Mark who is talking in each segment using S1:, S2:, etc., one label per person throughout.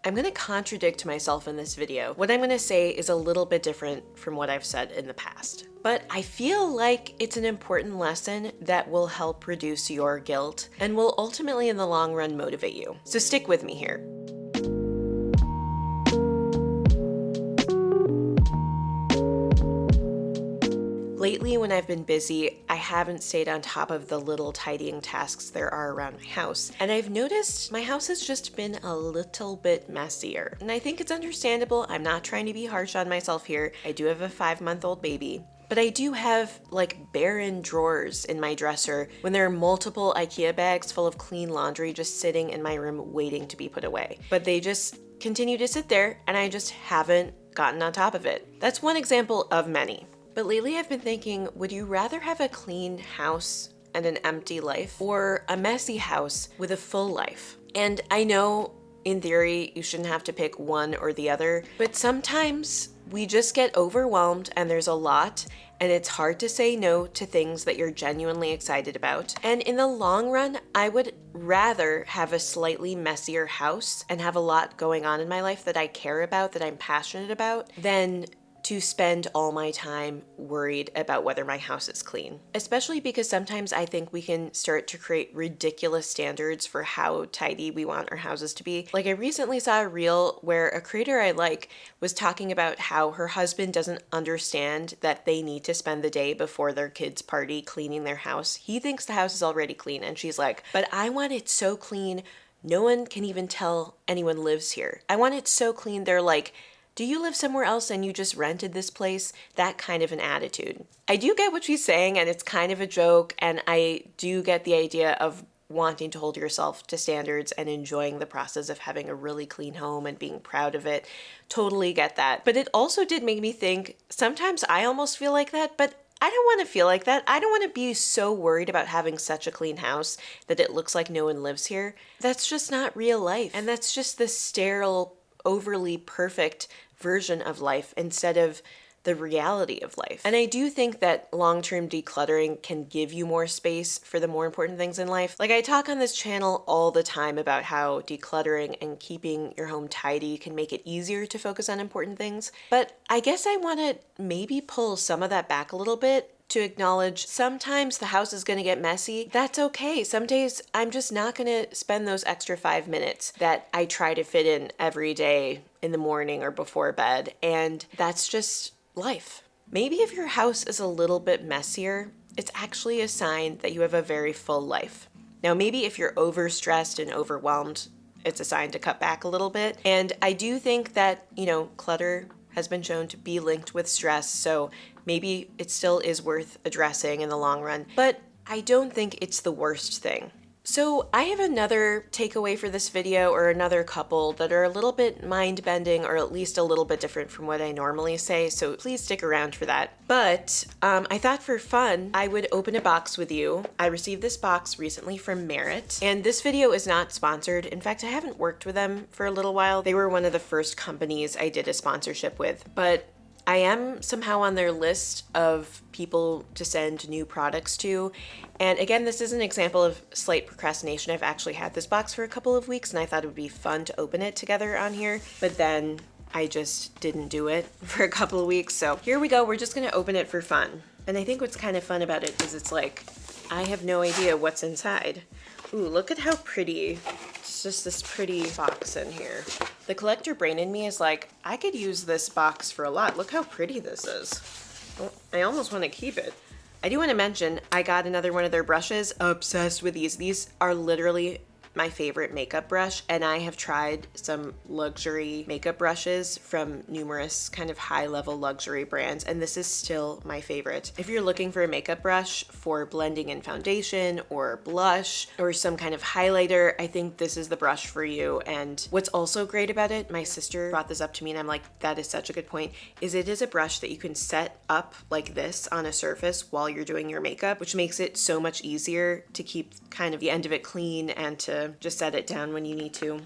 S1: I'm going to contradict myself in this video. What I'm going to say is a little bit different from what I've said in the past. But I feel like it's an important lesson that will help reduce your guilt and will ultimately in the long run motivate you. So stick with me here. Lately, when I've been busy, I haven't stayed on top of the little tidying tasks there are around my house. And I've noticed my house has just been a little bit messier. And I think it's understandable. I'm not trying to be harsh on myself here. I do have a 5-month-old baby. But I do have like barren drawers in my dresser when there are multiple IKEA bags full of clean laundry just sitting in my room waiting to be put away. But they just continue to sit there and I just haven't gotten on top of it. That's one example of many. But lately I've been thinking, would you rather have a clean house and an empty life or a messy house with a full life? And I know in theory you shouldn't have to pick one or the other, but sometimes we just get overwhelmed and there's a lot and it's hard to say no to things that you're genuinely excited about. And in the long run, I would rather have a slightly messier house and have a lot going on in my life that I care about, that I'm passionate about, than to spend all my time worried about whether my house is clean. Especially because sometimes I think we can start to create ridiculous standards for how tidy we want our houses to be. Like I recently saw a reel where a creator I like was talking about how her husband doesn't understand that they need to spend the day before their kids' party cleaning their house. He thinks the house is already clean and she's like, but I want it so clean no one can even tell anyone lives here. I want it so clean they're like, do you live somewhere else and you just rented this place? That kind of an attitude. I do get what she's saying and it's kind of a joke, and I do get the idea of wanting to hold yourself to standards and enjoying the process of having a really clean home and being proud of it. Totally get that. But it also did make me think, sometimes I almost feel like that, but I don't want to feel like that. I don't want to be so worried about having such a clean house that it looks like no one lives here. That's just not real life. And that's just the sterile, overly perfect version of life instead of the reality of life. And I do think that long-term decluttering can give you more space for the more important things in life. Like I talk on this channel all the time about how decluttering and keeping your home tidy can make it easier to focus on important things. But I guess I want to maybe pull some of that back a little bit to acknowledge sometimes the house is going to get messy. That's okay. Some days I'm just not going to spend those extra 5 minutes that I try to fit in every day in the morning or before bed. And that's just life. Maybe if your house is a little bit messier, it's actually a sign that you have a very full life. Now, maybe if you're overstressed and overwhelmed, it's a sign to cut back a little bit. And I do think that, clutter has been shown to be linked with stress, so maybe it still is worth addressing in the long run, but I don't think it's the worst thing. So I have another takeaway for this video, or another couple that are a little bit mind-bending, or at least a little bit different from what I normally say, so please stick around for that. But I thought for fun, I would open a box with you. I received this box recently from Merit, and this video is not sponsored. In fact, I haven't worked with them for a little while. They were one of the first companies I did a sponsorship with, but I am somehow on their list of people to send new products to. And again, this is an example of slight procrastination. I've actually had this box for a couple of weeks and I thought it would be fun to open it together on here, but then I just didn't do it for a couple of weeks. So here we go. We're just gonna open it for fun. And I think what's kind of fun about it is it's like, I have no idea what's inside. Ooh, look at how pretty. It's just this pretty box in here. The collector brain in me is like, I could use this box for a lot. Look how pretty this is. I almost want to keep it. I do want to mention, I got another one of their brushes. Obsessed with these. These are literally my favorite makeup brush, and I have tried some luxury makeup brushes from numerous kind of high-level luxury brands, and this is still my favorite. If you're looking for a makeup brush for blending in foundation or blush or some kind of highlighter, I think this is the brush for you. And what's also great about it, my sister brought this up to me and I'm like, that is such a good point, is it is a brush that you can set up like this on a surface while you're doing your makeup, which makes it so much easier to keep kind of the end of it clean and to just set it down when you need to.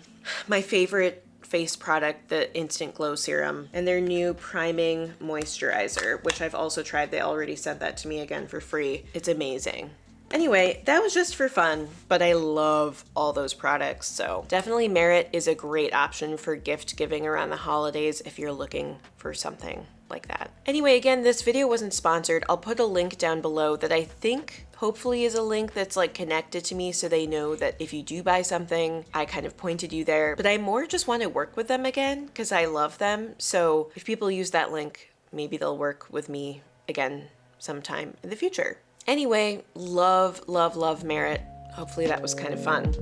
S1: My favorite face product, the Instant Glow Serum, and their new priming moisturizer, which I've also tried. They already sent that to me again for free. It's amazing. Anyway, that was just for fun, but I love all those products, so definitely Merit is a great option for gift giving around the holidays if you're looking for something like that. Anyway, again, this video wasn't sponsored. I'll put a link down below that I think hopefully is a link that's like connected to me so they know that if you do buy something, I kind of pointed you there. But I more just want to work with them again because I love them. So if people use that link, maybe they'll work with me again sometime in the future. Anyway, love, love, love Merit. Hopefully that was kind of fun.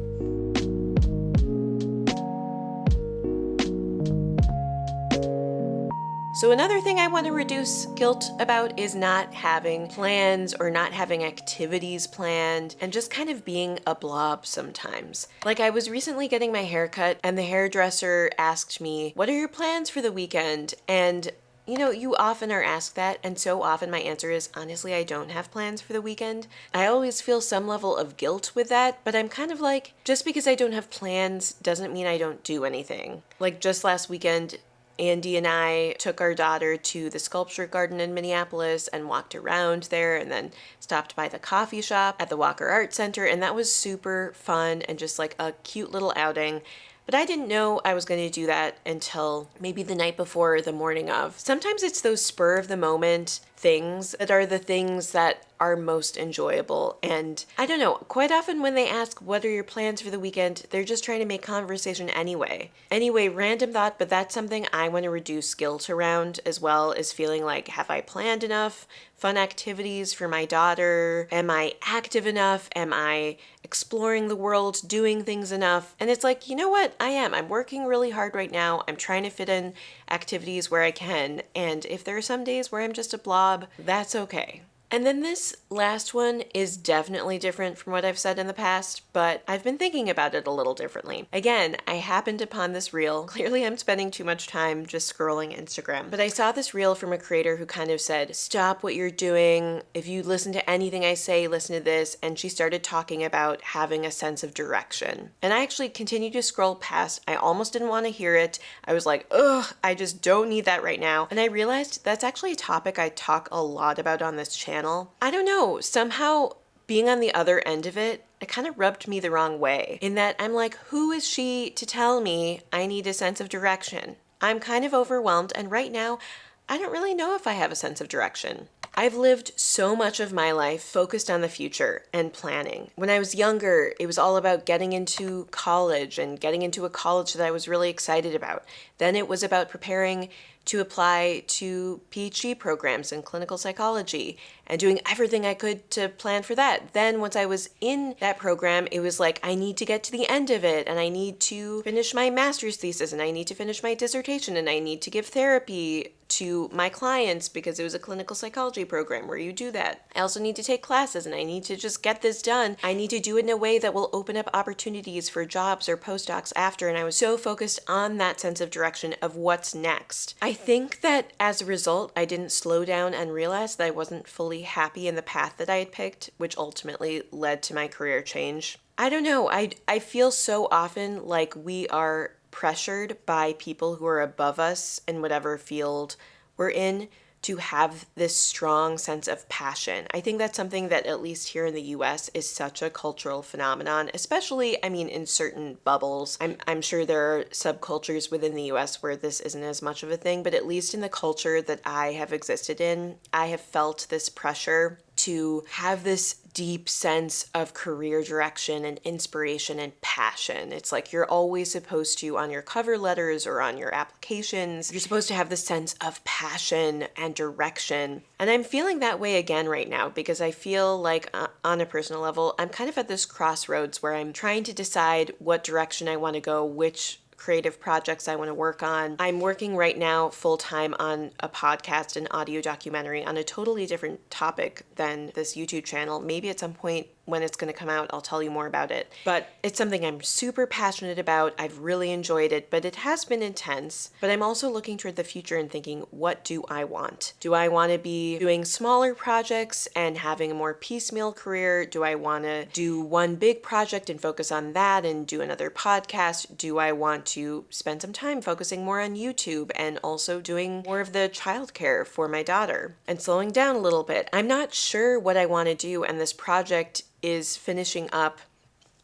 S1: So another thing I want to reduce guilt about is not having plans or not having activities planned and just kind of being a blob sometimes. Like I was recently getting my hair cut and the hairdresser asked me, "What are your plans for the weekend?" And you know, you often are asked that, and so often my answer is, honestly, I don't have plans for the weekend. I always feel some level of guilt with that, but I'm kind of like, just because I don't have plans doesn't mean I don't do anything. Like just last weekend, Andy and I took our daughter to the sculpture garden in Minneapolis and walked around there and then stopped by the coffee shop at the Walker Art Center, and that was super fun and just like a cute little outing. But I didn't know I was going to do that until maybe the night before or the morning of. Sometimes it's those spur of the moment things that are the things that are most enjoyable. And I don't know, quite often when they ask, "What are your plans for the weekend?" they're just trying to make conversation anyway. Anyway, random thought, but that's something I want to reduce guilt around as well, as feeling like, have I planned enough fun activities for my daughter? Am I active enough? Am I exploring the world, doing things enough? And it's like, you know what? I am. I'm working really hard right now. I'm trying to fit in activities where I can. And if there are some days where I'm just a blob, that's okay. And then this last one is definitely different from what I've said in the past, but I've been thinking about it a little differently. Again, I happened upon this reel. Clearly I'm spending too much time just scrolling Instagram, but I saw this reel from a creator who kind of said, "Stop what you're doing. If you listen to anything I say, listen to this." And she started talking about having a sense of direction. And I actually continued to scroll past. I almost didn't want to hear it. I was like, ugh, I just don't need that right now. And I realized that's actually a topic I talk a lot about on this channel. I don't know, somehow being on the other end of it kind of rubbed me the wrong way, in that I'm like, who is she to tell me I need a sense of direction? I'm kind of overwhelmed, and right now, I don't really know if I have a sense of direction. I've lived so much of my life focused on the future and planning. When I was younger, it was all about getting into college and getting into a college that I was really excited about. Then it was about preparing to apply to PhD programs in clinical psychology and doing everything I could to plan for that. Then once I was in that program, it was like, I need to get to the end of it and I need to finish my master's thesis and I need to finish my dissertation and I need to give therapy to my clients because it was a clinical psychology program where you do that. I also need to take classes and I need to just get this done. I need to do it in a way that will open up opportunities for jobs or postdocs after, and I was so focused on that sense of direction of what's next. I think that as a result, I didn't slow down and realize that I wasn't fully happy in the path that I had picked, which ultimately led to my career change. I don't know, I feel so often like we are pressured by people who are above us in whatever field we're in to have this strong sense of passion. I think that's something that, at least here in the US, is such a cultural phenomenon, especially, I mean, in certain bubbles. I'm sure there are subcultures within the US where this isn't as much of a thing, but at least in the culture that I have existed in, I have felt this pressure to have this deep sense of career direction and inspiration and passion. It's like you're always supposed to, on your cover letters or on your applications, you're supposed to have this sense of passion and direction. And I'm feeling that way again right now because I feel like on a personal level, I'm kind of at this crossroads where I'm trying to decide what direction I want to go, which creative projects I want to work on. I'm working right now full-time on a podcast and audio documentary on a totally different topic than this YouTube channel. Maybe at some point when it's going to come out, I'll tell you more about it. But it's something I'm super passionate about. I've really enjoyed it, but it has been intense. But I'm also looking toward the future and thinking, what do I want? Do I want to be doing smaller projects and having a more piecemeal career? Do I want to do one big project and focus on that and do another podcast? Do I want to spend some time focusing more on YouTube and also doing more of the childcare for my daughter and slowing down a little bit? I'm not sure what I want to do, and this project is finishing up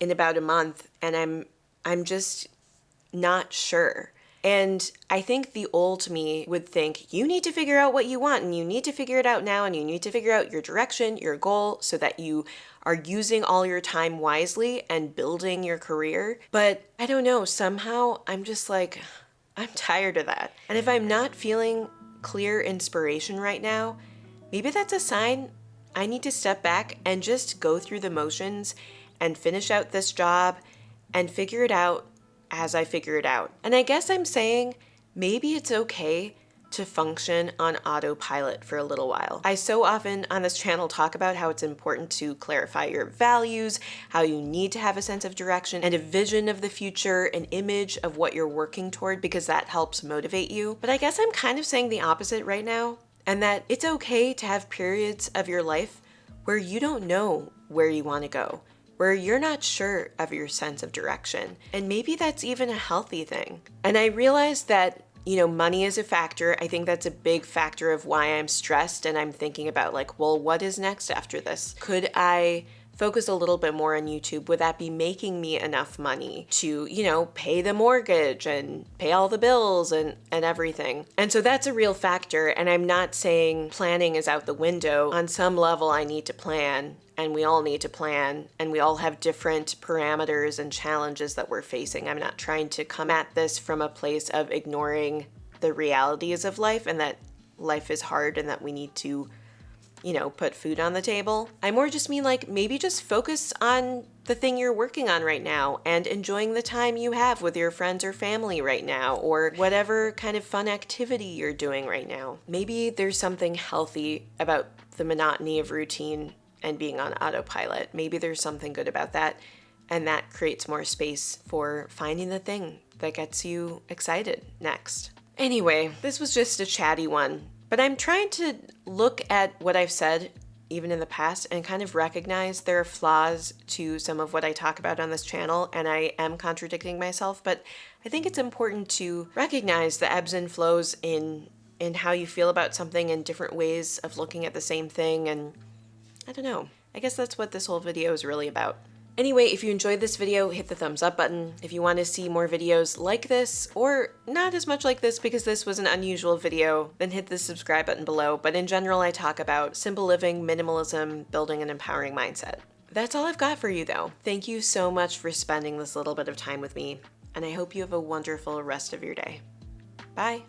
S1: in about a month, and I'm just not sure. And I think the old me would think you need to figure out what you want, and you need to figure it out now, and you need to figure out your direction, your goal, so that you are using all your time wisely and building your career. But I don't know, somehow I'm just like, I'm tired of that. And if I'm not feeling clear inspiration right now, maybe that's a sign I need to step back and just go through the motions and finish out this job and figure it out as I figure it out. And I guess I'm saying maybe it's okay to function on autopilot for a little while. I so often on this channel talk about how it's important to clarify your values, how you need to have a sense of direction and a vision of the future, an image of what you're working toward, because that helps motivate you. But I guess I'm kind of saying the opposite right now, and that it's okay to have periods of your life where you don't know where you want to go, where you're not sure of your sense of direction. And maybe that's even a healthy thing. And I realize that, money is a factor. I think that's a big factor of why I'm stressed, and I'm thinking about like, well, what is next after this? Could I focus a little bit more on YouTube? Would that be making me enough money to, pay the mortgage and pay all the bills and everything? And so that's a real factor. And I'm not saying planning is out the window. On some level, I need to plan, and we all need to plan, and we all have different parameters and challenges that we're facing. I'm not trying to come at this from a place of ignoring the realities of life and that life is hard and that we need to put food on the table. I more just mean like maybe just focus on the thing you're working on right now and enjoying the time you have with your friends or family right now, or whatever kind of fun activity you're doing right now. Maybe there's something healthy about the monotony of routine and being on autopilot. Maybe there's something good about that, and that creates more space for finding the thing that gets you excited next. Anyway, this was just a chatty one. But I'm trying to look at what I've said, even in the past, and kind of recognize there are flaws to some of what I talk about on this channel, and I am contradicting myself, but I think it's important to recognize the ebbs and flows in how you feel about something and different ways of looking at the same thing, and I don't know. I guess that's what this whole video is really about. Anyway, if you enjoyed this video, hit the thumbs up button. If you want to see more videos like this, or not as much like this because this was an unusual video, then hit the subscribe button below. But in general, I talk about simple living, minimalism, building an empowering mindset. That's all I've got for you though. Thank you so much for spending this little bit of time with me, and I hope you have a wonderful rest of your day. Bye.